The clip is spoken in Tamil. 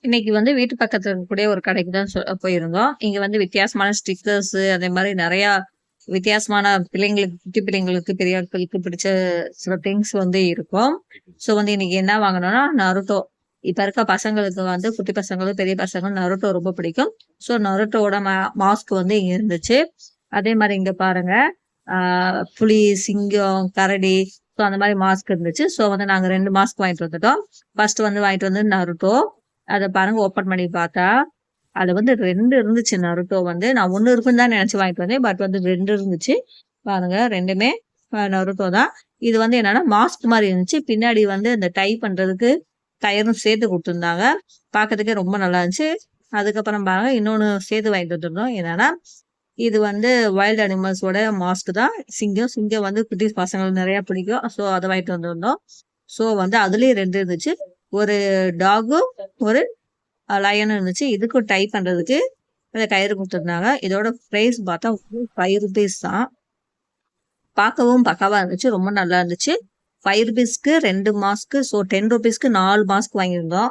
இன்னைக்கு வந்து வீட்டு பக்கத்துல இருக்கக்கூடிய ஒரு கடைக்கு தான் போயிருந்தோம். இங்க வந்து வித்தியாசமான ஸ்டிக்கர்ஸ் அதே மாதிரி நிறைய வித்தியாசமான பிள்ளைங்களுக்கு, குட்டி பிள்ளைங்களுக்கு, பெரிய ஆட்களுக்கு பிடிச்ச சில திங்ஸ் வந்து இருக்கும். ஸோ வந்து இன்னைக்கு என்ன வாங்கணும்னா நருட்டோ. இப்ப இருக்க பசங்களுக்கு வந்து குட்டி பசங்களும் பெரிய பசங்களும் நருட்டோ ரொம்ப பிடிக்கும். ஸோ நருட்டோட மாஸ்க் வந்து இங்க இருந்துச்சு. அதே மாதிரி இங்க பாருங்க புலி, சிங்கம், கரடி, ஸோ அந்த மாதிரி மாஸ்க் இருந்துச்சு. ஸோ வந்து நாங்க 2 மாஸ்க் வாங்கிட்டு வந்துட்டோம். ஃபர்ஸ்ட் வந்து வாங்கிட்டு வந்து நருட்டோ. அத பாருங்க ஓப்பன் பண்ணி பார்த்தா, அது வந்து 2 இருந்துச்சு நருட்டோ வந்து. நான் 1 இருக்குன்னு தான் நெனச்சு வாங்கிட்டு வந்தேன். பட் வந்து 2 இருந்துச்சு. பாருங்க 2மே நருட்டோ தான். இது வந்து என்னன்னா மாஸ்க் மாரி இருந்துச்சு. பின்னாடி வந்து இந்த டை பண்றதுக்கு கயிறும் சேர்த்து குடுத்துருந்தாங்க. பார்க்கறதுக்கே ரொம்ப நல்லா இருந்துச்சு. அதுக்கப்புறம் பாருங்க இன்னொன்னு சேர்த்து வாங்கிட்டு வந்திருந்தோம். என்னன்னா, இது வந்து வைல்ட் அனிமல்ஸோட மாஸ்க் தான். சிங்கம். சிங்கம் வந்து குட்டீஸ் பசங்களுக்கு நெறைய பிடிக்கும். ஸோ அத வாங்கிட்டு வந்திருந்தோம். ஸோ வந்து அதுலயும் 2 இருந்துச்சு. ஒரு டாகும், ஒரு லயனும் இருந்துச்சு. இதுக்கும் டை பண்றதுக்கு அந்த கயிறு குடுத்துருந்தாங்க. இதோட பிரைஸ் பார்த்தா ₹5 தான். பார்க்கவும் பக்காவா இருந்துச்சு. ரொம்ப நல்லா இருந்துச்சு. ₹5க்கு 2 மாஸ்க். ஸோ ₹10க்கு 4 மாஸ்க் வாங்கியிருந்தோம்.